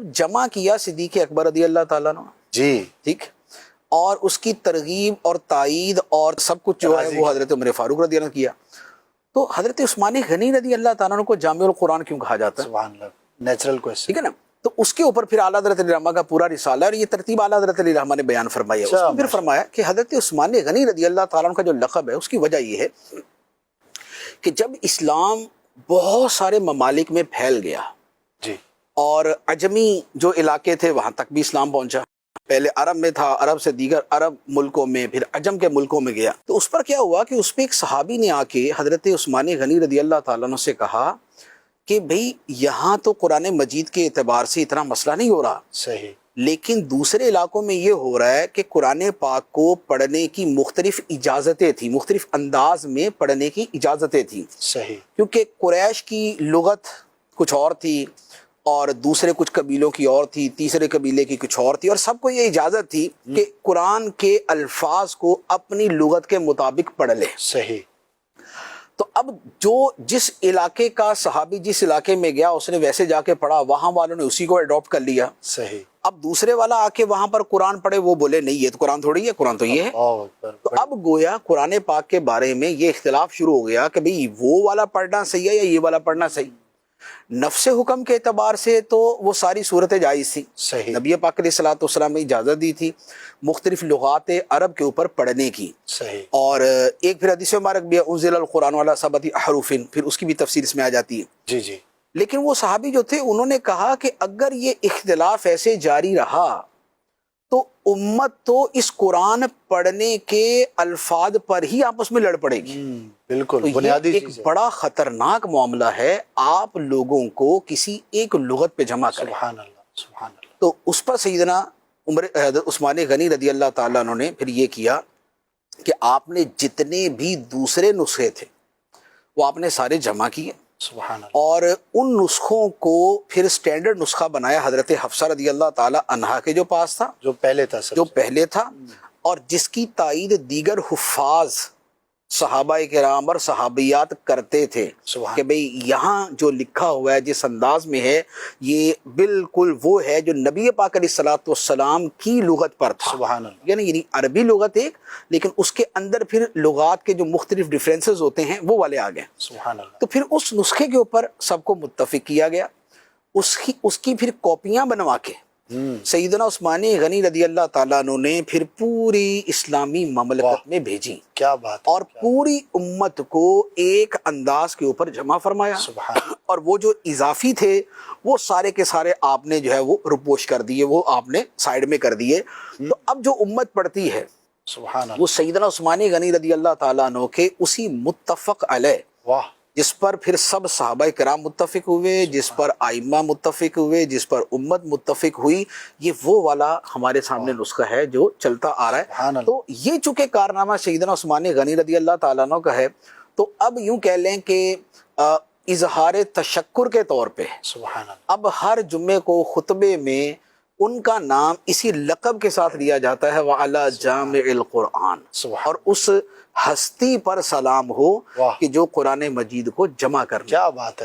جب جمع کیا صدیق اکبر رضی اللہ تعالیٰ نے جی ٹھیک، اور اس کی ترغیب اور تائید اور سب کچھ جو ہے وہ حضرت عمر فاروق رضی اللہ عنہ کیا، تو حضرت عثمان غنی رضی اللہ تعالیٰ عنہ کو جامع القرآن کیوں کہا جاتا ہے؟ سبحان اللہ، نیچرل کویسچن، ٹھیک ہے نا. تو اس کے اوپر پھر اعلیٰ حضرت علی رحمہ کا پورا رسالہ ہے، اور یہ ترتیب اعلیٰ حضرت علی رحمہ نے بیان فرمائی ہے. اس میں پھر فرمایا کہ حضرت عثمان غنی رضی اللہ تعالیٰ عنہ کا جو لقب ہے اس کی وجہ یہ ہے کہ جب اسلام بہت سارے ممالک میں پھیل گیا جی، اور عجمی جو علاقے تھے وہاں تک بھی اسلام پہنچا، پہلے عرب میں تھا، عرب سے دیگر عرب ملکوں میں، پھر عجم کے ملکوں میں گیا، تو اس پر کیا ہوا کہ اس پہ ایک صحابی نے آ کے حضرت عثمان غنی رضی اللہ تعالیٰ عنہ سے کہا کہ بھئی یہاں تو قرآن مجید کے اعتبار سے اتنا مسئلہ نہیں ہو رہا، صحیح، لیکن دوسرے علاقوں میں یہ ہو رہا ہے کہ قرآن پاک کو پڑھنے کی مختلف اجازتیں تھیں، مختلف انداز میں پڑھنے کی اجازتیں تھیں، صحیح، کیونکہ قریش کی لغت کچھ اور تھی اور دوسرے کچھ قبیلوں کی اور تھی، تیسرے قبیلے کی کچھ اور تھی، اور سب کو یہ اجازت تھی کہ قرآن کے الفاظ کو اپنی لغت کے مطابق پڑھ لے. صحیح. تو اب جو جس علاقے کا صحابی جس علاقے میں گیا اس نے ویسے جا کے پڑھا، وہاں والوں نے اسی کو اڈاپٹ کر لیا. صحیح. اب دوسرے والا آ کے وہاں پر قرآن پڑھے، وہ بولے نہیں یہ تو قرآن تھوڑی ہے، قرآن تو یہ ہے. تو اب گویا قرآن پاک کے بارے میں یہ اختلاف شروع ہو گیا کہ بھئی وہ والا پڑھنا صحیح ہے یا یہ والا پڑھنا صحیح. نفس حکم کے اعتبار سے تو وہ ساری صورتیں جائز تھی، صحیح، نبی پاک علیہ الصلوۃ والسلام نے اجازت دی تھی مختلف لغات عرب کے اوپر پڑھنے کی. صحیح. اور ایک پھر حدیث مبارک بھی ہے انزل القرآن علی سبعۃ احرف، پھر اس کی بھی تفسیر اس میں آ جاتی ہے. جی جی. لیکن وہ صحابی جو تھے انہوں نے کہا کہ اگر یہ اختلاف ایسے جاری رہا تو امت تو اس قرآن پڑھنے کے الفاظ پر ہی آپس میں لڑ پڑے گی. بالکل تو بنیادی یہ ایک بڑا خطرناک معاملہ ہے، آپ لوگوں کو کسی ایک لغت پہ جمع کریں. سبحان اللہ، سبحان اللہ. تو اس پر سیدنا عثمان غنی رضی اللہ تعالیٰ عنہ نے پھر یہ کیا کہ آپ نے جتنے بھی دوسرے نسخے تھے وہ آپ نے سارے جمع کیے، سبحان اللہ. اور ان نسخوں کو پھر سٹینڈرڈ نسخہ بنایا حضرت حفصہ رضی اللہ تعالی عنہا کے جو پاس تھا، جو پہلے تھا، جو پہلے تھا، اور جس کی تائید دیگر حفاظ صحابہ کرام اور صحابیات کرتے تھے کہ بھئی یہاں جو لکھا ہوا ہے جس انداز میں ہے یہ بالکل وہ ہے جو نبی پاک علیہ الصلوۃ والسلام کی لغت پر تھا. سبحان اللہ. یعنی عربی لغت ایک، لیکن اس کے اندر پھر لغات کے جو مختلف ڈیفرنسز ہوتے ہیں وہ والے آ گئے. سبحان اللہ. تو پھر اس نسخے کے اوپر سب کو متفق کیا گیا، اس کی پھر کاپیاں بنوا کے سیدنا عثمان غنی رضی اللہ تعالیٰ عنہ نے پھر پوری اسلامی مملکت میں بھیجی. کیا بات. اور پوری امت کو ایک انداز کے اوپر جمع فرمایا. سبحان. اور وہ جو اضافی تھے وہ سارے کے سارے آپ نے جو ہے وہ رپوش کر دیے، وہ آپ نے سائیڈ میں کر دیے. تو اب جو امت پڑھتی ہے سبحان اللہ، وہ سیدنا عثمان غنی رضی اللہ تعالیٰ عنہ کے اسی متفق علیہ، واہ، جس پر پھر سب صحابہ کرام متفق ہوئے، جس پر ائمہ متفق ہوئے، جس پر امت متفق ہوئی، یہ وہ والا ہمارے سامنے نسخہ ہے جو چلتا آ رہا ہے. تو یہ چونکہ کارنامہ سیدنا عثمان غنی رضی اللہ تعالیٰ عنہ کا ہے، تو اب یوں کہہ لیں کہ اظہار تشکر کے طور پہ سبحان اللہ، اب ہر جمعے کو خطبے میں ان کا نام اسی لقب کے ساتھ لیا جاتا ہے، وعلی جامع القرآن، اور اس ہستی پر سلام ہو کہ جو قرآن مجید کو جمع کر. کیا بات ہے.